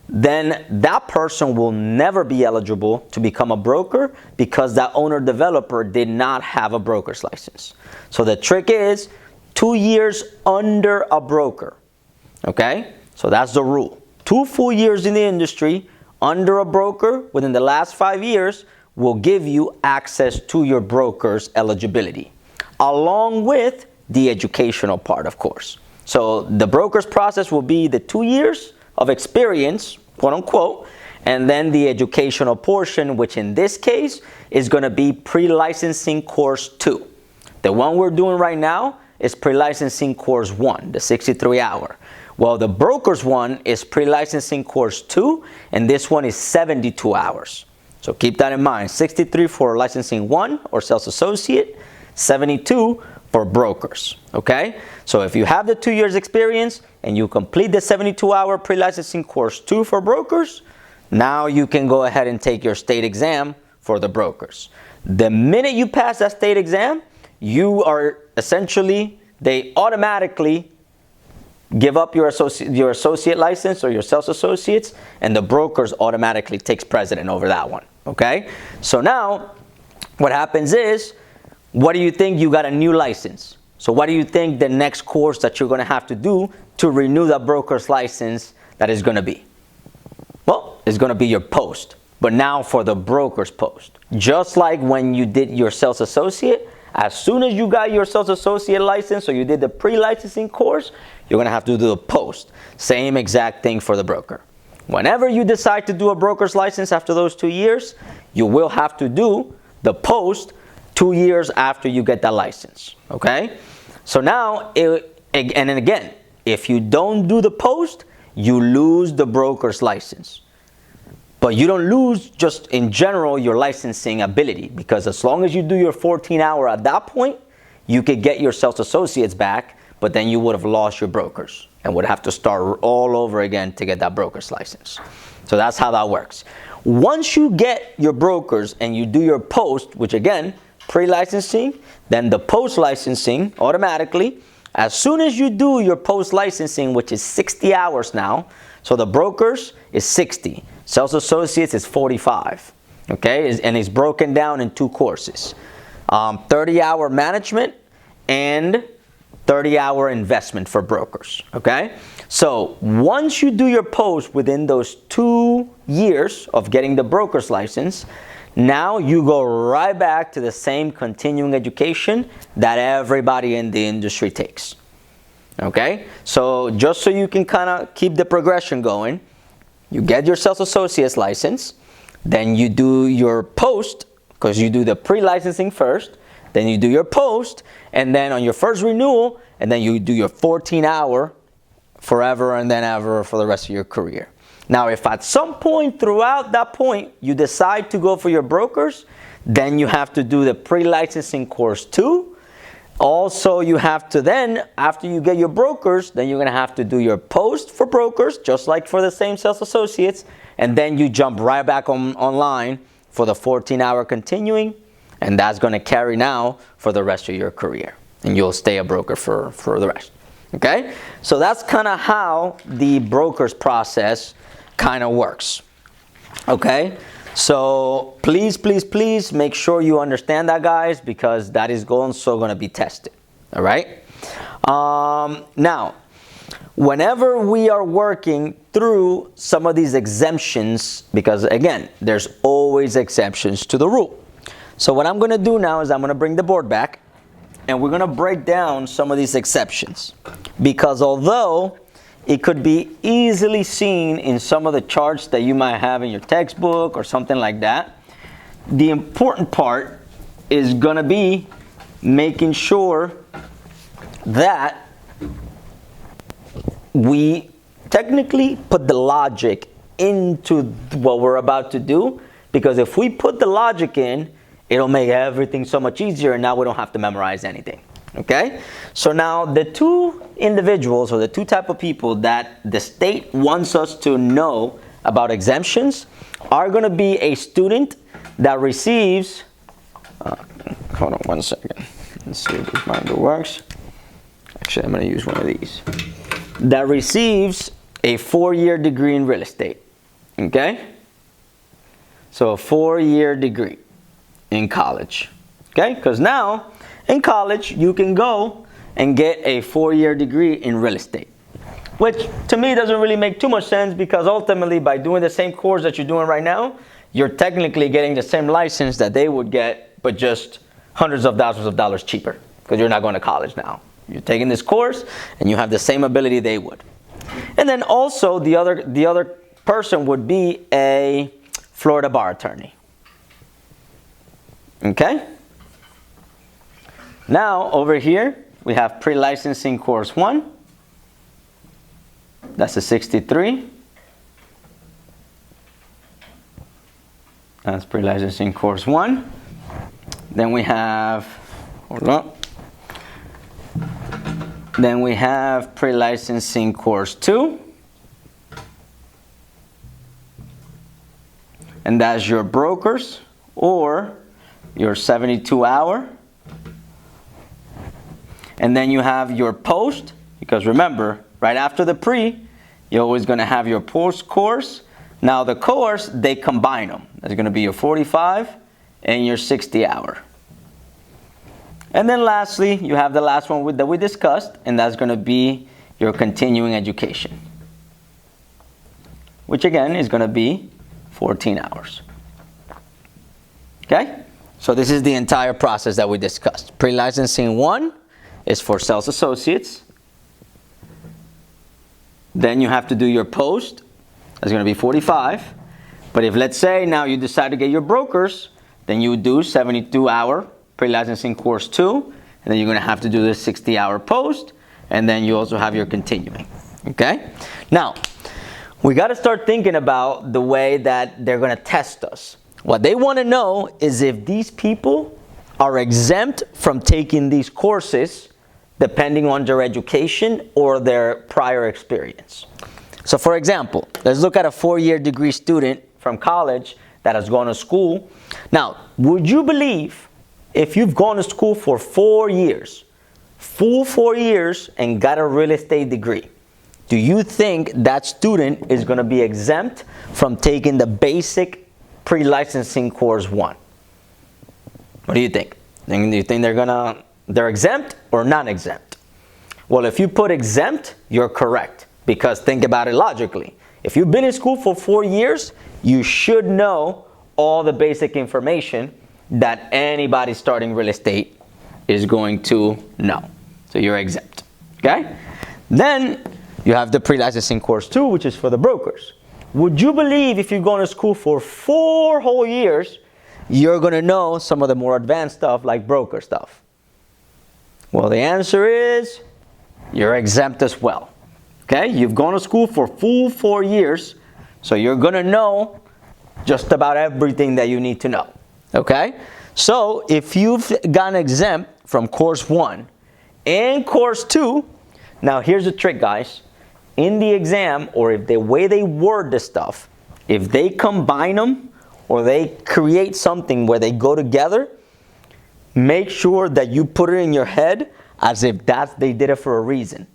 then that person will never be eligible to become a broker because that owner-developer did not have a broker's license. So the trick is 2 years under a broker. Okay? So that's the rule. 2 full years in the industry under a broker within the last 5 years will give you access to your broker's eligibility, along with the educational part, of course. So the broker's process will be the 2 years of experience, quote unquote, and then the educational portion, which in this case is going to be pre-licensing course 2. The one we're doing right now is pre-licensing course 1, the 63-hour. Well, the broker's one is pre-licensing course 2, and this one is 72 hours. So keep that in mind. 63 for licensing 1 or sales associate, 72 for brokers. Okay? So if you have the 2 years experience and you complete the 72-hour pre-licensing course 2 for brokers, now you can go ahead and take your state exam for the brokers. The minute you pass that state exam, you are essentially, they automatically give up your associate license or your sales associates, and the brokers automatically takes precedent over that one. Okay? So now what happens is, what do you think? You got a new license. So what do you think the next course that you're going to have to do to renew that broker's license that is going to be? Well, it's going to be your post, but now for the broker's post. Just like when you did your sales associate, as soon as you got your sales associate license or you did the pre-licensing course, you're going to have to do the post. Same exact thing for the broker. Whenever you decide to do a broker's license after those 2 years, you will have to do the post 2 years after you get that license. Okay? So now, and again, if you don't do the post, you lose the broker's license. But you don't lose just in general your licensing ability, because as long as you do your 14-hour at that point, you could get your sales associates back, but then you would have lost your brokers and would have to start all over again to get that broker's license. So that's how that works. Once you get your brokers and you do your post, which again, pre-licensing, then the post-licensing automatically, as soon as you do your post-licensing, which is 60 hours now, so the brokers is 60, sales associates is 45, okay? And it's broken down in 2 courses, 30-hour management and 30-hour investment for brokers, okay? So once you do your post within those 2 years of getting the broker's license, now you go right back to the same continuing education that everybody in the industry takes. Okay? So just so you can kind of keep the progression going, you get your sales associate's license, then you do your post, because you do the pre-licensing first, then you do your post, and then on your first renewal, and then you do your 14-hour forever and then ever for the rest of your career. Now, if at some point throughout that point you decide to go for your brokers, then you have to do the pre-licensing course too. Also, you have to then, after you get your brokers, then you're going to have to do your post for brokers, just like for the same sales associates, and then you jump right back online for the 14-hour continuing, and that's going to carry now for the rest of your career, and you'll stay a broker for the rest. Okay? So that's kind of how the broker's process kind of works. Okay? So please, please, please make sure you understand that, guys, because that is also going to be tested. All right? Now, whenever we are working through some of these exemptions, because again, there's always exceptions to the rule. So what I'm going to do now is I'm going to bring the board back, and we're going to break down some of these exceptions, because although it could be easily seen in some of the charts that you might have in your textbook or something like that, the important part is going to be making sure that we technically put the logic into what we're about to do, because if we put the logic in, it'll make everything so much easier, and now we don't have to memorize anything. Okay? So now the 2 individuals, or the 2 type of people that the state wants us to know about exemptions are going to be a student that receives, hold on one second, let's see if this binder works. Actually, I'm going to use one of these. That receives a 4-year degree in real estate. Okay? So a 4-year degree in college. Okay? Because now, in college, you can go and get a 4-year degree in real estate, which to me doesn't really make too much sense, because ultimately by doing the same course that you're doing right now, you're technically getting the same license that they would get, but just hundreds of thousands of dollars cheaper, because you're not going to college now. You're taking this course and you have the same ability they would. And then also the other person would be a Florida bar attorney. Okay? Now, over here, we have pre-licensing course 1. That's a 63. That's pre-licensing course 1. Then we have, hold on. Then we have pre-licensing course 2. And that's your brokers, or your 72-hour. And then you have your post, because remember, right after the pre, you're always going to have your post course. Now the course, they combine them. That's going to be your 45 and your 60-hour. And then lastly, you have the last one that we discussed, and that's going to be your continuing education, which again is going to be 14 hours. Okay? So this is the entire process that we discussed. Pre-licensing 1 is for sales associates. Then you have to do your post. That's going to be 45. But if, let's say, now you decide to get your brokers, then you do 72-hour pre-licensing course 2. And then you're going to have to do this 60-hour post. And then you also have your continuing. Okay? Now, we got to start thinking about the way that they're going to test us. What they want to know is if these people are exempt from taking these courses depending on their education or their prior experience. So for example, let's look at a 4-year degree student from college that has gone to school. Now, would you believe if you've gone to school for 4 years, full 4 years, and got a real estate degree, do you think that student is going to be exempt from taking the basic pre-licensing course 1? What do you think? Do you think they're exempt or non-exempt? Well, if you put exempt, you're correct. Because think about it logically. If you've been in school for 4 years, you should know all the basic information that anybody starting real estate is going to know. So you're exempt. Okay? Then you have the pre-licensing course 2, which is for the brokers. Would you believe if you're going to school for 4 whole years, you're going to know some of the more advanced stuff like broker stuff? Well, the answer is you're exempt as well. Okay? You've gone to school for full 4 years, so you're going to know just about everything that you need to know. Okay? So if you've gotten exempt from course 1 and course 2, now here's the trick, guys. In the exam, or if the way they word this stuff, if they combine them or they create something where they go together, make sure that you put it in your head as if they did it for a reason.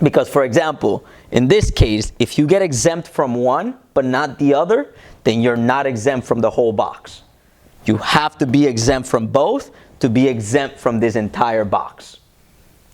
Because, for example, in this case, if you get exempt from one but not the other, then you're not exempt from the whole box. You have to be exempt from both to be exempt from this entire box.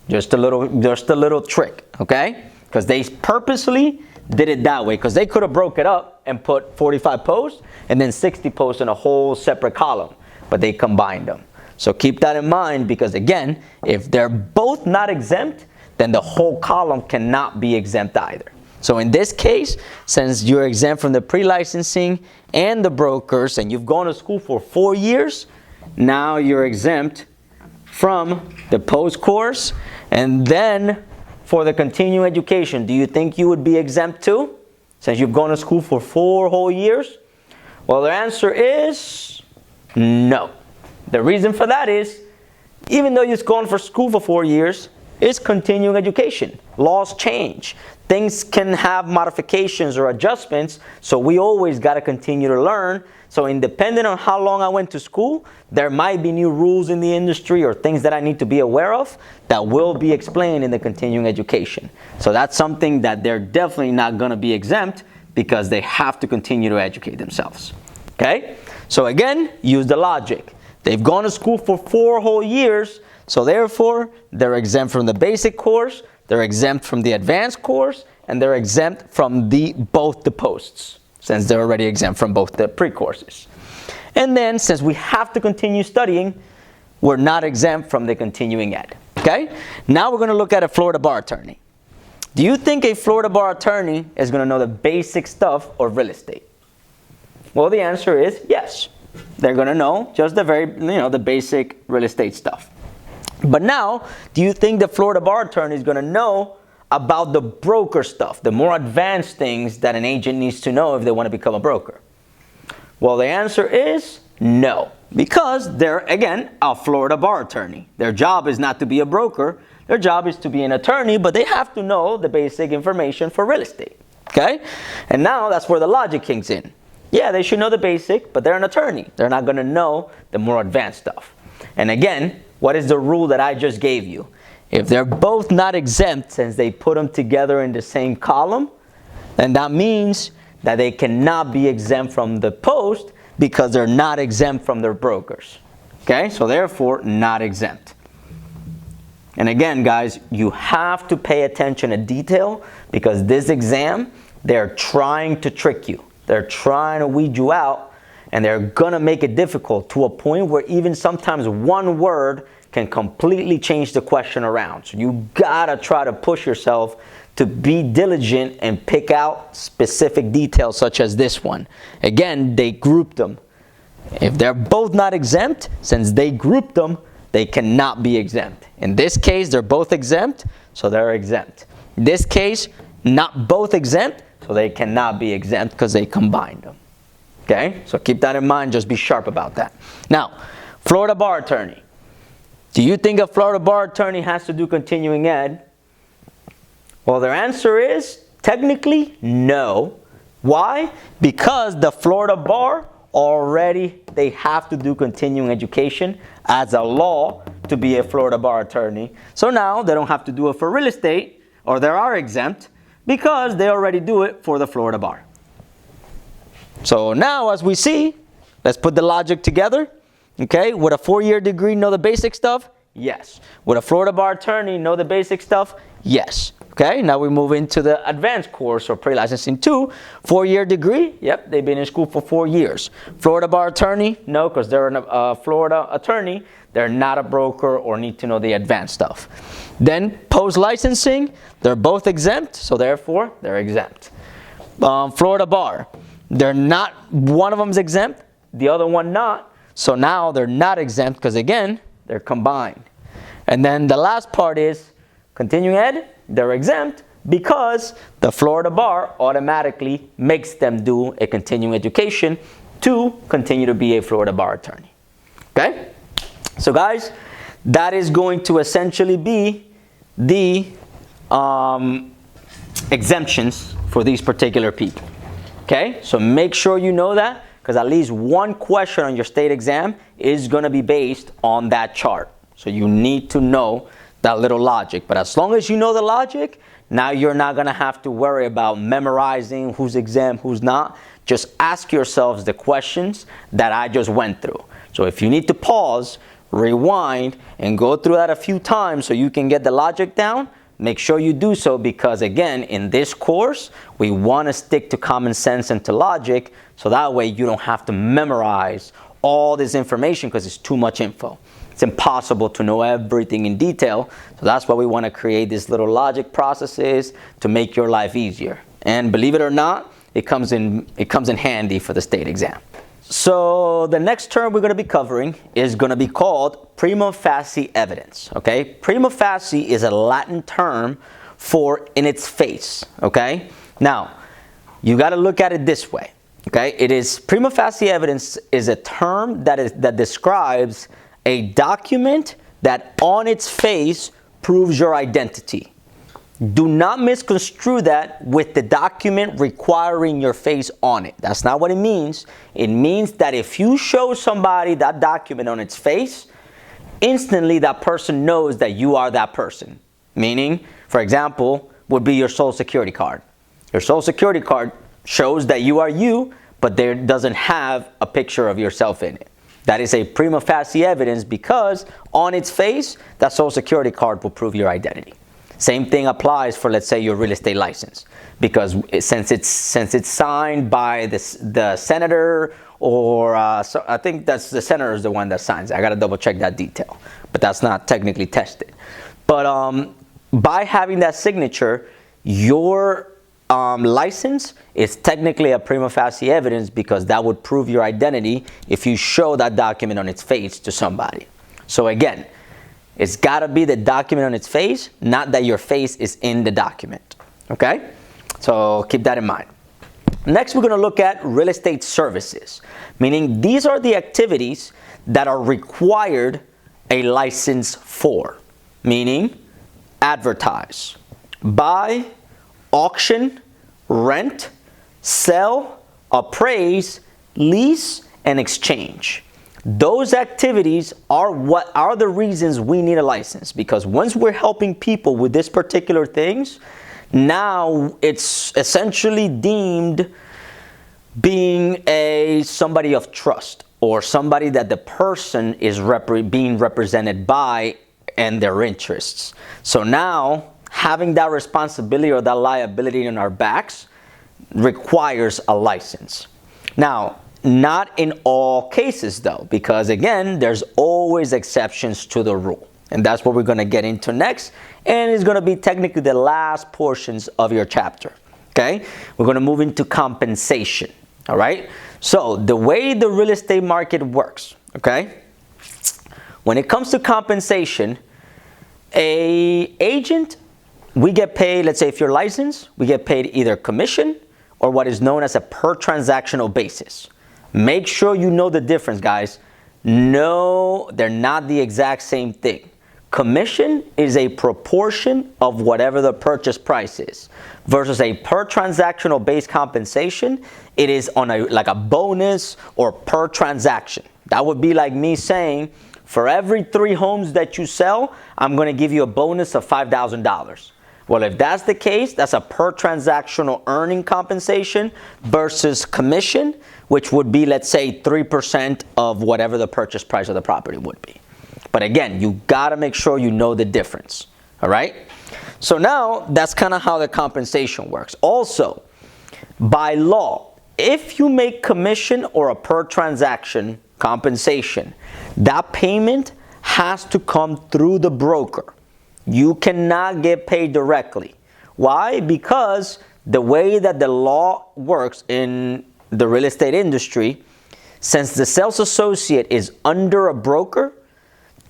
Just a little trick, okay? Because they purposely did it that way. Because they could have broke it up and put 45 posts and then 60 posts in a whole separate column. But they combined them. So keep that in mind, because again, if they're both not exempt, then the whole column cannot be exempt either. So in this case, since you're exempt from the pre-licensing and the brokers, and you've gone to school for 4 years, now you're exempt from the post course. And then for the continuing education, do you think you would be exempt too, since you've gone to school for 4 whole years? Well, the answer is no. The reason for that is, even though you've gone for school for 4 years, it's continuing education. Laws change. Things can have modifications or adjustments, so we always got to continue to learn. So independent on how long I went to school, there might be new rules in the industry or things that I need to be aware of that will be explained in the continuing education. So that's something that they're definitely not going to be exempt, because they have to continue to educate themselves. Okay? So again, use the logic. They've gone to school for 4 whole years, so therefore they're exempt from the basic course, they're exempt from the advanced course, and they're exempt from both the posts, since they're already exempt from both the pre-courses. And then, since we have to continue studying, we're not exempt from the continuing ed. Okay? Now we're going to look at a Florida bar attorney. Do you think a Florida bar attorney is going to know the basic stuff of real estate? Well, the answer is yes. They're going to know just the basic real estate stuff. But now, do you think the Florida bar attorney is going to know about the broker stuff, the more advanced things that an agent needs to know if they want to become a broker? Well, the answer is no, because they're, again, a Florida bar attorney. Their job is not to be a broker. Their job is to be an attorney, but they have to know the basic information for real estate. Okay? And now that's where the logic kicks in. Yeah, they should know the basic, but they're an attorney. They're not going to know the more advanced stuff. And again, what is the rule that I just gave you? If they're both not exempt, since they put them together in the same column, then that means that they cannot be exempt from the post, because they're not exempt from their brokers. Okay? So therefore, not exempt. And again, guys, you have to pay attention to detail, because this exam they're trying to trick you. They're trying to weed you out, and they're going to make it difficult to a point where even sometimes one word can completely change the question around. So you got to try to push yourself to be diligent and pick out specific details such as this one. Again, they grouped them. If they're both not exempt, since they grouped them, they cannot be exempt. In this case, they're both exempt, so they're exempt. In this case, not both exempt, so they cannot be exempt because they combined them. Okay? So keep that in mind. Just be sharp about that. Now, Florida bar attorney. Do you think a Florida bar attorney has to do continuing ed? Well, their answer is technically no. Why? Because the Florida bar already, they have to do continuing education as a law to be a Florida bar attorney. So now they don't have to do it for real estate, or they are exempt because they already do it for the Florida bar. So now, as we see, let's put the logic together. Okay, would a 4-year degree know the basic stuff? Yes. Would a Florida bar attorney know the basic stuff? Yes. Okay, now we move into the advanced course or pre-licensing 2. 4-year degree? Yep, they've been in school for 4 years. Florida bar attorney? No, because they're a Florida attorney. They're not a broker or need to know the advanced stuff. Then post-licensing, they're both exempt, so therefore they're exempt. Florida bar, they're not, one of them's exempt, the other one not. So now they're not exempt because, again, they're combined. And then the last part is continuing ed, they're exempt because the Florida bar automatically makes them do a continuing education to continue to be a Florida bar attorney. Okay? So guys, that is going to essentially be the exemptions for these particular people. Okay? So make sure you know that, because at least one question on your state exam is going to be based on that chart. So you need to know that little logic. But as long as you know the logic, now you're not going to have to worry about memorizing who's exempt, who's not. Just ask yourselves the questions that I just went through. So if you need to pause, rewind, and go through that a few times so you can get the logic down, make sure you do so, because again, in this course, we want to stick to common sense and to logic, so that way you don't have to memorize all this information because it's too much info. It's impossible to know everything in detail, so that's why we want to create these little logic processes to make your life easier. And believe it or not, it comes in handy for the state exam. So the next term we're going to be covering is going to be called prima facie evidence. Okay, prima facie is a Latin term for in its face. Okay, now you got to look at it this way. Okay, it is prima facie evidence is a term that describes a document that on its face proves your identity. Do not misconstrue that with the document requiring your face on it. That's not what it means. It means that if you show somebody that document on its face, instantly that person knows that you are that person. Meaning, for example, would be your social security card. Your social security card shows that you are you, but there doesn't have a picture of yourself in it. That is a prima facie evidence because on its face, that social security card will prove your identity. Same thing applies for, let's say, your real estate license, because since it's signed by the senator, or so I think that's the senator is the one that signs it. I got to double check that detail, but that's not technically tested. But by having that signature, your license is technically a prima facie evidence, because that would prove your identity if you show that document on its face to somebody. So again, it's got to be the document on its face, not that your face is in the document. Okay? So keep that in mind. Next, we're going to look at real estate services, meaning these are the activities that are required a license for, meaning advertise, buy, auction, rent, sell, appraise, lease, and exchange. Those activities are what are the reasons we need a license, because once we're helping people with this particular things, now it's essentially deemed being somebody of trust, or somebody that the person is being represented by and their interests. So now having that responsibility or that liability on our backs requires a license. Now, not in all cases though, because again, there's always exceptions to the rule. And that's what we're going to get into next. And it's going to be technically the last portions of your chapter. Okay? We're going to move into compensation. All right? So the way the real estate market works, okay? When it comes to compensation, a agent, we get paid, let's say if you're licensed, we get paid either commission or what is known as a per transactional basis. Make sure you know the difference, guys. No, they're not the exact same thing. Commission is a proportion of whatever the purchase price is versus a per transactional based compensation. It is on like a bonus or per transaction. That would be like me saying, for every 3 homes that you sell, I'm going to give you a bonus of $5,000. Well, if that's the case, that's a per transactional earning compensation versus commission, which would be, let's say, 3% of whatever the purchase price of the property would be. But again, you got to make sure you know the difference. All right? So now that's kind of how the compensation works. Also, by law, if you make commission or a per transaction compensation, that payment has to come through the broker. You cannot get paid directly. Why? Because the way that the law works in the real estate industry, since the sales associate is under a broker,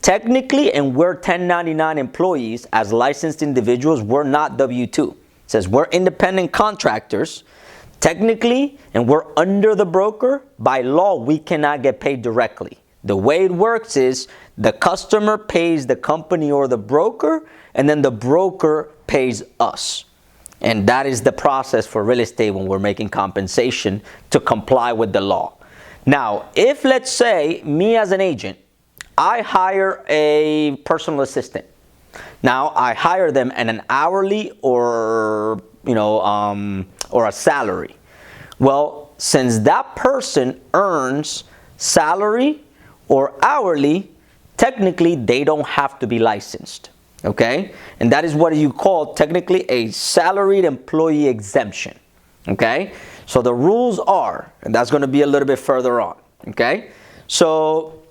technically, and we're 1099 employees as licensed individuals, we're not W-2. It says we're independent contractors. Technically, and we're under the broker, by law, we cannot get paid directly. The way it works is the customer pays the company or the broker, and then the broker pays us. And that is the process for real estate when we're making compensation to comply with the law. Now, if let's say me as an agent, I hire a personal assistant. Now, I hire them at an hourly or a salary. Well, since that person earns salary or hourly, technically they don't have to be licensed. Okay? And that is what you call technically a salaried employee exemption. Okay? So the rules are, and that's going to be a little bit further on. Okay? So,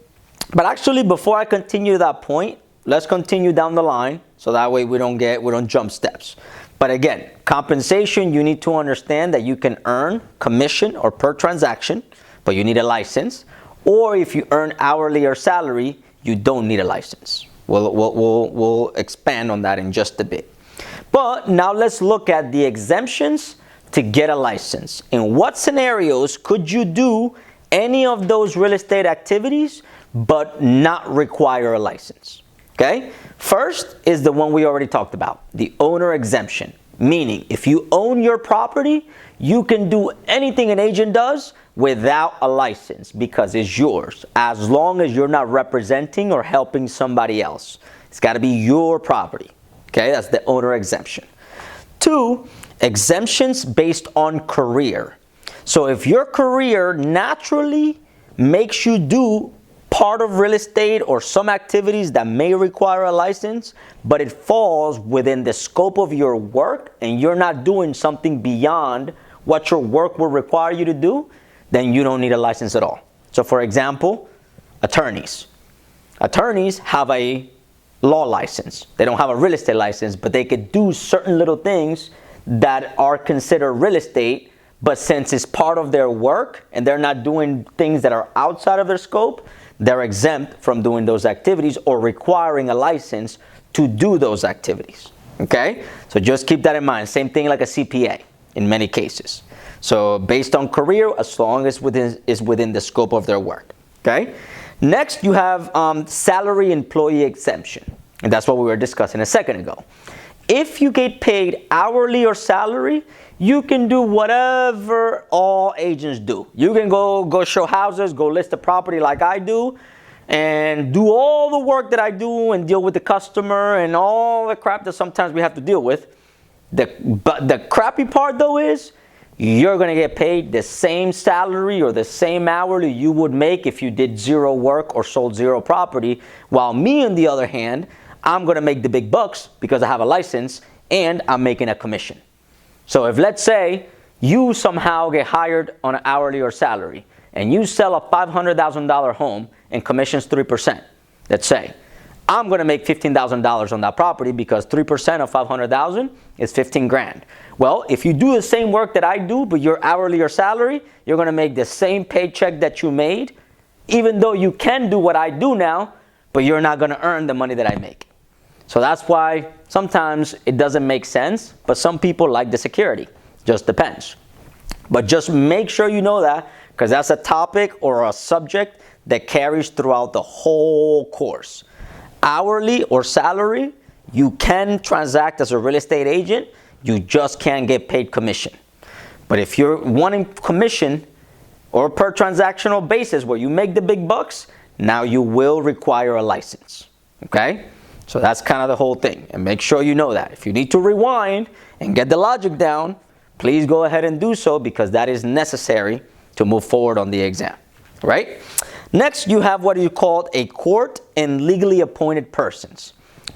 but actually before I continue that point, let's continue down the line so that way we don't jump steps. But again, compensation, you need to understand that you can earn commission or per transaction, but you need a license. Or if you earn hourly or salary, you don't need a license. We'll expand on that in just a bit. But now let's look at the exemptions to get a license. In what scenarios could you do any of those real estate activities but not require a license? Okay? First is the one we already talked about, the owner exemption. Meaning, if you own your property, you can do anything an agent does without a license because it's yours, as long as you're not representing or helping somebody else. It's got to be your property. Okay, that's the owner exemption. 2, exemptions based on career. So if your career naturally makes you do part of real estate or some activities that may require a license, but it falls within the scope of your work and you're not doing something beyond what your work will require you to do, then you don't need a license at all. So for example, attorneys. Attorneys have a law license. They don't have a real estate license, but they could do certain little things that are considered real estate, but since it's part of their work and they're not doing things that are outside of their scope, they're exempt from doing those activities or requiring a license to do those activities. Okay? So just keep that in mind. Same thing like a CPA in many cases. So based on career, as long as is within the scope of their work. Okay? Next, you have salary employee exemption. And that's what we were discussing a second ago. If you get paid hourly or salary, you can do whatever all agents do. You can go show houses, go list a property like I do, and do all the work that I do and deal with the customer and all the crap that sometimes we have to deal with. But the crappy part though is you're going to get paid the same salary or the same hourly you would make if you did zero work or sold zero property, while me on the other hand, I'm going to make the big bucks because I have a license and I'm making a commission. So if let's say you somehow get hired on an hourly or salary, and you sell a $500,000 home and commissions 3%, let's say, I'm going to make $15,000 on that property because 3% of 500,000 is 15 grand. Well, if you do the same work that I do, but you're hourly or salary, you're going to make the same paycheck that you made, even though you can do what I do now, but you're not going to earn the money that I make. So that's why sometimes it doesn't make sense, but some people like the security. Just depends. But just make sure you know that, because that's a topic or a subject that carries throughout the whole course. Hourly or salary, you can transact as a real estate agent, you just can't get paid commission. But if you're wanting commission or per transactional basis where you make the big bucks, now you will require a license. Okay? So that's kind of the whole thing. And make sure you know that. If you need to rewind and get the logic down, please go ahead and do so, because that is necessary to move forward on the exam. Right? Next, you have what you call a court and legally appointed persons.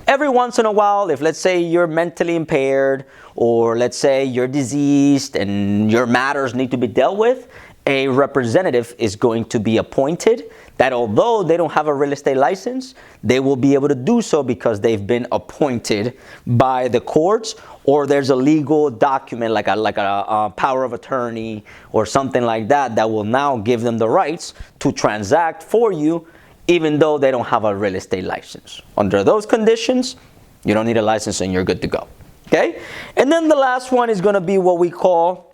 Every once in a while, if let's say you're mentally impaired, or let's say you're diseased and your matters need to be dealt with, a representative is going to be appointed that, although they don't have a real estate license, they will be able to do so because they've been appointed by the courts, or there's a legal document like a power of attorney or something like that that will now give them the rights to transact for you, even though they don't have a real estate license. Under those conditions, you don't need a license and you're good to go. Okay? And then the last one is going to be what we call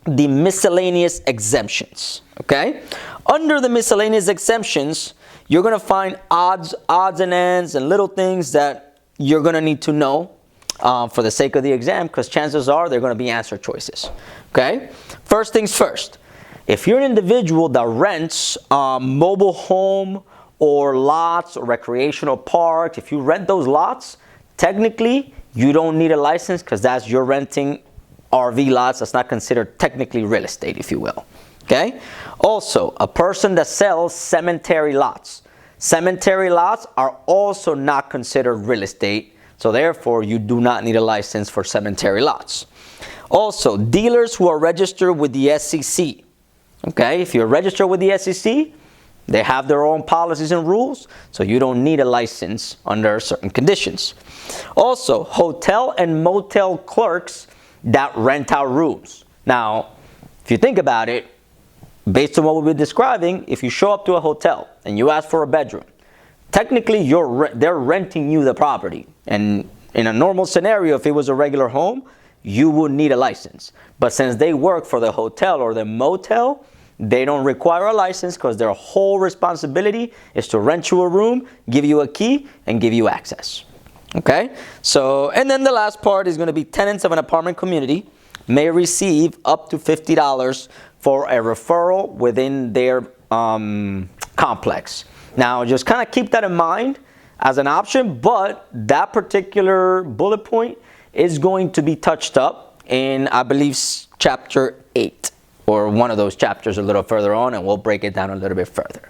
the miscellaneous exemptions. Okay? Under the miscellaneous exemptions, you're going to find odds and ends and little things that you're going to need to know for the sake of the exam, because chances are they're going to be answer choices. Okay? First things first. If you're an individual that rents a mobile home or lots or recreational parks, if you rent those lots, technically you don't need a license, because that's you're renting RV lots. That's not considered technically real estate, if you will. Okay? Also, a person that sells cemetery lots. Cemetery lots are also not considered real estate, so therefore you do not need a license for cemetery lots. Also, dealers who are registered with the SEC. Okay? If you're registered with the SEC, they have their own policies and rules, so you don't need a license under certain conditions. Also, hotel and motel clerks that rent out rooms. Now, if you think about it, based on what we've been describing, if you show up to a hotel and you ask for a bedroom, technically they're renting you the property. And in a normal scenario, if it was a regular home, you would need a license. But since they work for the hotel or the motel, they don't require a license, because their whole responsibility is to rent you a room, give you a key, and give you access. Okay? So, and then the last part is going to be tenants of an apartment community may receive up to $50 for a referral within their complex. Now, just kind of keep that in mind as an option, but that particular bullet point is going to be touched up in, I believe, chapter 8. Or one of those chapters a little further on, and we'll break it down a little bit further.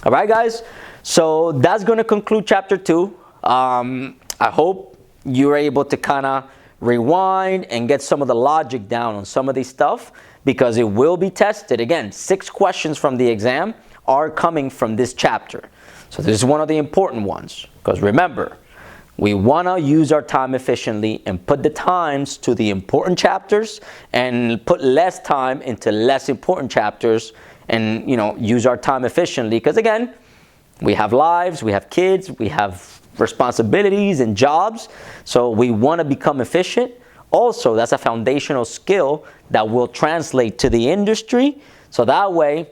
All right, guys? So that's going to conclude chapter 2. I hope you're able to kind of rewind and get some of the logic down on some of these stuff, because it will be tested. Again, 6 questions from the exam are coming from this chapter. So this is one of the important ones, because remember, we want to use our time efficiently and put the times to the important chapters and put less time into less important chapters, and, you know, use our time efficiently, because again, we have lives, we have kids, we have responsibilities and jobs, so we want to become efficient. Also, that's a foundational skill that will translate to the industry, so that way,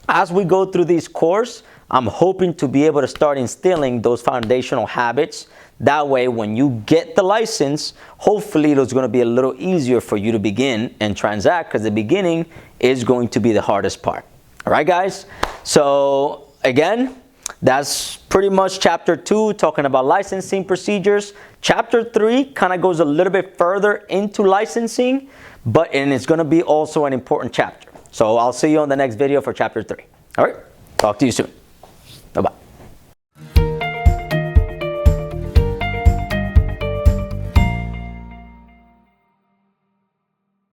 as we go through this course, I'm hoping to be able to start instilling those foundational habits. That way, when you get the license, hopefully it's going to be a little easier for you to begin and transact, because the beginning is going to be the hardest part. All right, guys? So again, that's pretty much chapter 2, talking about licensing procedures. Chapter 3 kind of goes a little bit further into licensing, and it's going to be also an important chapter. So I'll see you on the next video for chapter 3. All right? Talk to you soon.